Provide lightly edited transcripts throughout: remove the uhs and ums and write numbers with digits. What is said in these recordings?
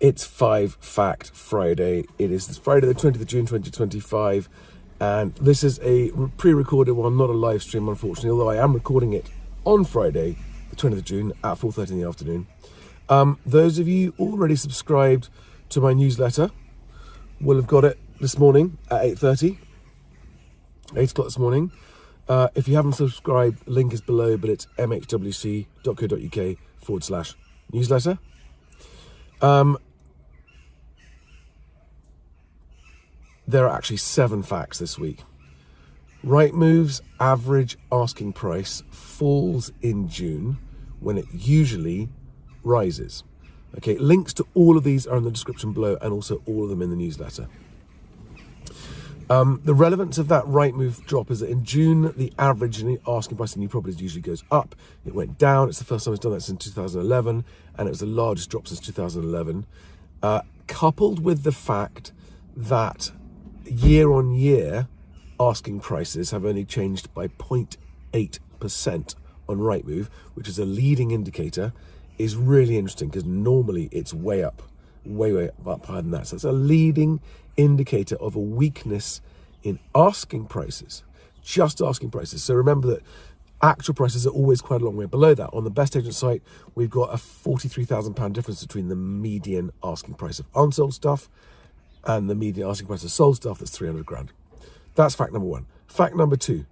It's 5 Fact Friday. It is Friday the 20th of June 2025, and this is a pre-recorded one, not a live stream, unfortunately, although I am recording it on Friday the 20th of June at 4:30 in the afternoon. Those of you already subscribed to my newsletter will have got it this morning at 8 o'clock this morning. If you haven't subscribed, link is below, but it's mhwc.co.uk/newsletter. There are actually 7 facts this week. Rightmove's average asking price falls in June when it usually rises. Okay, links to all of these are in the description below, and also all of them in the newsletter. The relevance of that Rightmove drop is that in June, the average asking price of new properties usually goes up. It went down. It's the first time it's done that since 2011, and it was the largest drop since 2011. Coupled with the fact that year on year asking prices have only changed by 0.8% on Rightmove, which is a leading indicator, is really interesting because normally it's way up, way up higher than that. So it's a leading indicator of a weakness in asking prices, just asking prices. So remember that actual prices are always quite a long way below that. On the Best Agent site, we've got a £43,000 difference between the median asking price of unsold stuff and the median asking price of sold stuff. That's 300 grand. That's fact number 1. Fact number 2,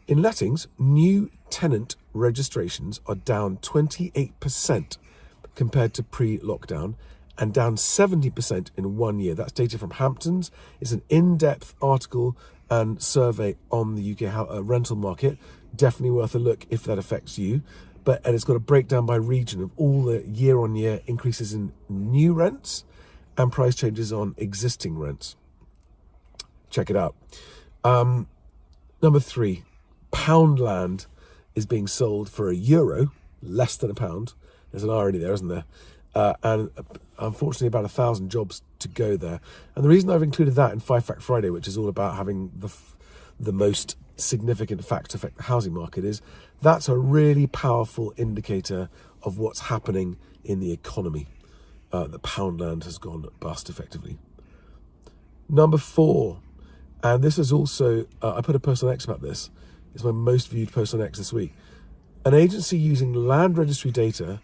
in lettings, new tenant registrations are down 28% compared to pre-lockdown and down 70% in 1 year. That's data from Hamptons. It's an in-depth article and survey on the UK rental market. Definitely worth a look if that affects you. And it's got a breakdown by region of all the year-on-year increases in new rents and price changes on existing rents. Check it out. Number 3, Poundland is being sold for €1, less than £1. There's an irony there, isn't there? And unfortunately about 1,000 jobs to go there. And the reason I've included that in 5 Fact Friday, which is all about having the most significant facts affect the housing market, is that's a really powerful indicator of what's happening in the economy. The Poundland has gone bust effectively. Number 4, and this is also, I put a post on X about this. It's my most viewed post on X this week. An agency using land registry data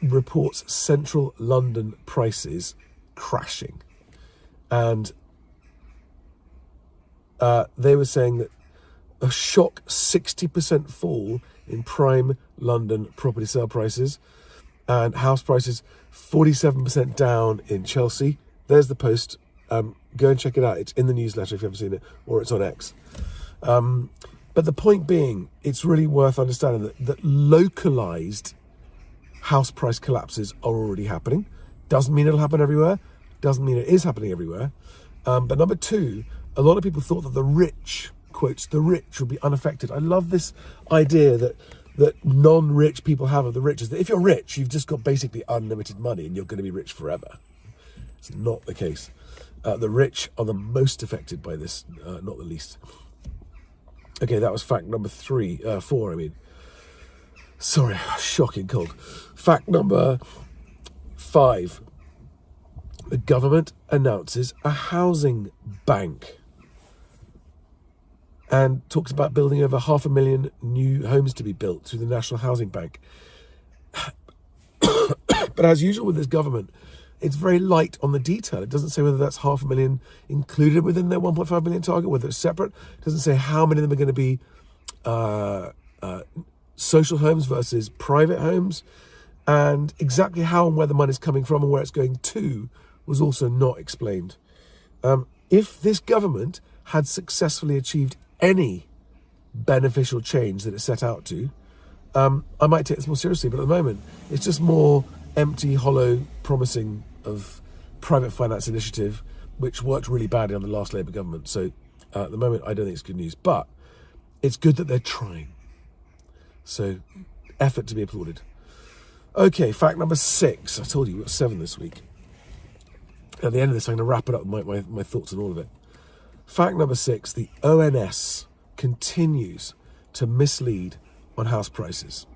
reports central London prices crashing. And they were saying that a shock 60% fall in prime London property sale prices, and house prices 47% down in Chelsea. There's the post. Go and check it out. It's in the newsletter if you haven't seen it, or it's on X. But the point being, it's really worth understanding that localized house price collapses are already happening. Doesn't mean it'll happen everywhere. Doesn't mean it is happening everywhere. But number 2, a lot of people thought that the rich, quotes, the rich would be unaffected. I love this idea that non-rich people have of the rich, is that if you're rich, you've just got basically unlimited money and you're going to be rich forever. It's not the case. The rich are the most affected by this, not the least. Okay, that was fact number 4, I mean. Sorry, shocking cold. Fact number 5. The government announces a housing bank and talks about building over 500,000 new homes to be built through the National Housing Bank. But as usual with this government, it's very light on the detail. It doesn't say whether that's 500,000 included within their 1.5 million target, whether it's separate. It doesn't say how many of them are going to be social homes versus private homes, and exactly how and where the money's coming from and where it's going to was also not explained. If this government had successfully achieved any beneficial change that it set out to, I might take this more seriously, but at the moment it's just more empty, hollow promising of private finance initiative, which worked really badly on the last Labour government. So at the moment I don't think it's good news, but it's good that they're trying. So effort to be applauded. Okay, fact number 6. I told you we've got 7 this week. At the end of this, I'm going to wrap it up with my thoughts on all of it. Fact number 6, the ONS continues to mislead on house prices.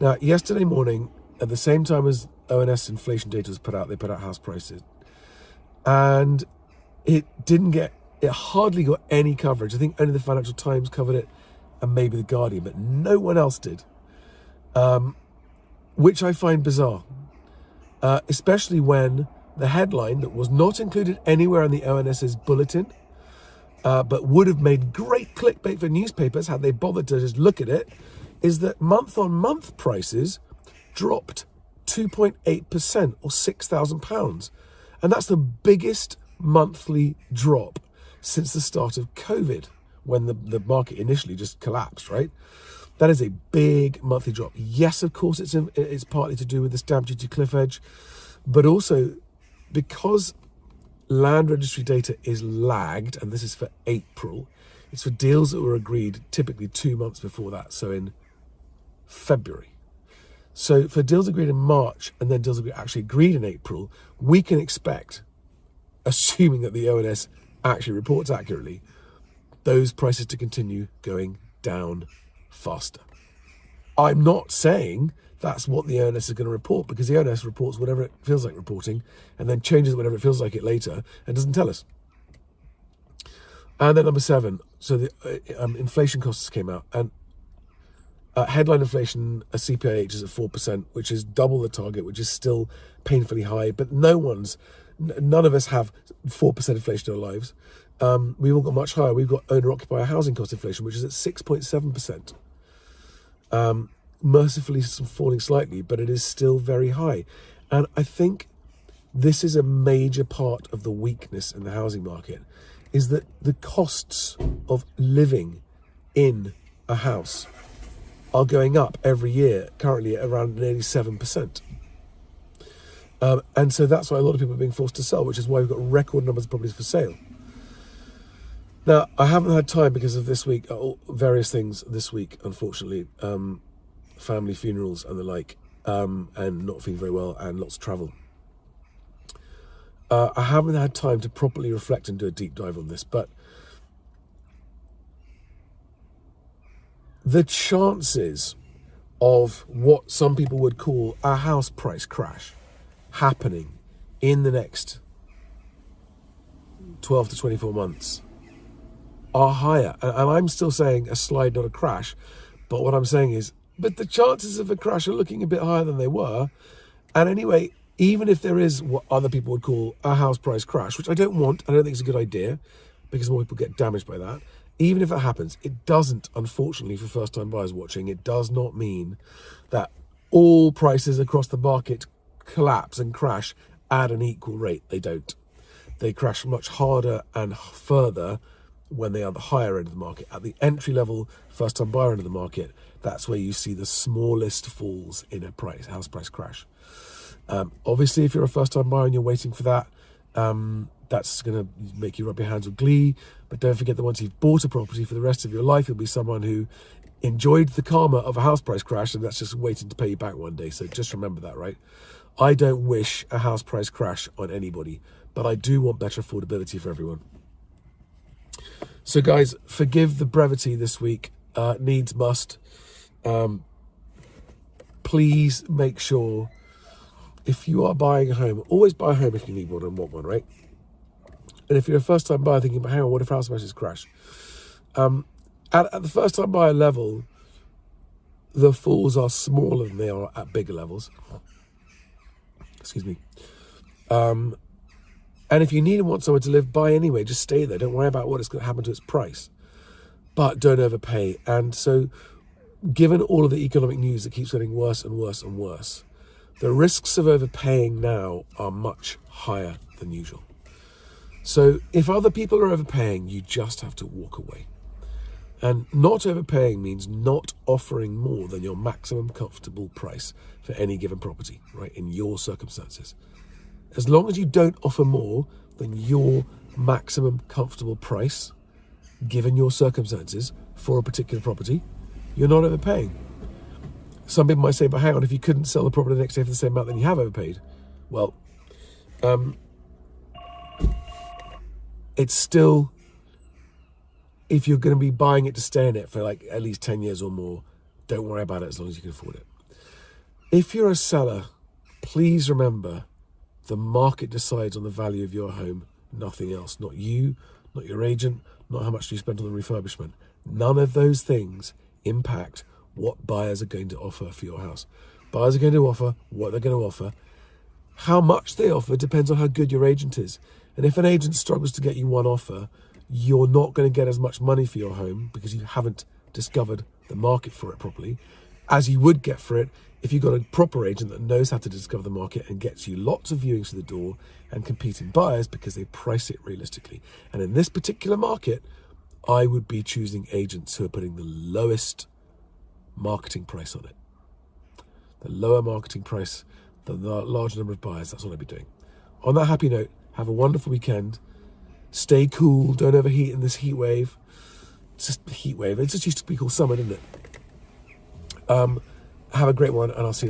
Now, yesterday morning, at the same time as ONS inflation data was put out. They put out house prices, and it hardly got any coverage. I think only the Financial Times covered it, and maybe the Guardian, but no one else did, which I find bizarre, especially when the headline that was not included anywhere in the ONS's bulletin, but would have made great clickbait for newspapers had they bothered to just look at it, is that month-on-month prices dropped 2.8% or £6,000. And that's the biggest monthly drop since the start of COVID, when the market initially just collapsed, right? That is a big monthly drop. Yes, of course, it's partly to do with the stamp duty cliff edge, but also because land registry data is lagged, and this is for April, it's for deals that were agreed typically 2 months before that, so in February. So for deals agreed in March and then deals actually agreed in April, we can expect, assuming that the ONS actually reports accurately, those prices to continue going down faster. I'm not saying that's what the ONS is going to report, because the ONS reports whatever it feels like reporting and then changes whatever it feels like it later and doesn't tell us. And then number 7, so the inflation costs came out, and headline inflation, a CPIH, is at 4%, which is double the target, which is still painfully high, but none of us have 4% inflation in our lives. We've all got much higher. We've got owner-occupier housing cost inflation, which is at 6.7%. Mercifully falling slightly, but it is still very high. And I think this is a major part of the weakness in the housing market, is that the costs of living in a house are going up every year, currently at around nearly 7%. And so that's why a lot of people are being forced to sell, which is why we've got record numbers of properties for sale. Now, I haven't had time because of this week, various things this week, unfortunately, family funerals and the like, and not feeling very well and lots of travel. I haven't had time to properly reflect and do a deep dive on this, but the chances of what some people would call a house price crash happening in the next 12 to 24 months are higher. And I'm still saying a slide, not a crash. But what I'm saying is, but the chances of a crash are looking a bit higher than they were. And anyway, even if there is what other people would call a house price crash, which I don't want, I don't think it's a good idea, because more people get damaged by that. Even if it happens, it doesn't, unfortunately, for first-time buyers watching, it does not mean that all prices across the market collapse and crash at an equal rate. They don't. They crash much harder and further when they are the higher end of the market. At the entry-level, first-time buyer end of the market, that's where you see the smallest falls in a house price crash. Obviously, if you're a first-time buyer and you're waiting for that, that's going to make you rub your hands with glee. But don't forget that once you've bought a property for the rest of your life, you'll be someone who enjoyed the karma of a house price crash, and that's just waiting to pay you back one day. So just remember that, right? I don't wish a house price crash on anybody, but I do want better affordability for everyone. So guys, forgive the brevity this week. Needs must. Please make sure, if you are buying a home, always buy a home if you need one and want one, right? And if you're a first-time buyer thinking, but hang on, what if house prices crash? At the first-time buyer level, the falls are smaller than they are at bigger levels. Excuse me. And if you need and want somewhere to live, buy anyway. Just stay there. Don't worry about what is going to happen to its price. But don't overpay. And so, given all of the economic news that keeps getting worse and worse and worse, the risks of overpaying now are much higher than usual. So if other people are overpaying, you just have to walk away. And not overpaying means not offering more than your maximum comfortable price for any given property, right, in your circumstances. As long as you don't offer more than your maximum comfortable price, given your circumstances, for a particular property, you're not overpaying. Some people might say, but hang on, if you couldn't sell the property the next day for the same amount, then you have overpaid. Well, it's still, if you're going to be buying it to stay in it for like at least 10 years or more, don't worry about it as long as you can afford it. If you're a seller Please remember, the market decides on the value of your home, nothing else. Not you, not your agent, not how much you spent on the refurbishment. None of those things impact what buyers are going to offer for your house. Buyers are going to offer what they're going to offer. How much they offer depends on how good your agent is. And if an agent struggles to get you one offer, you're not going to get as much money for your home because you haven't discovered the market for it properly as you would get for it if you got a proper agent that knows how to discover the market and gets you lots of viewings to the door and competing buyers because they price it realistically. And in this particular market, I would be choosing agents who are putting the lowest marketing price on it. The lower marketing price, the large number of buyers, that's what I'd be doing. On that happy note, have a wonderful weekend. Stay cool, don't overheat in this heat wave. It's just a heat wave. It just used to be called summer, didn't it? Have a great one, and I'll see you.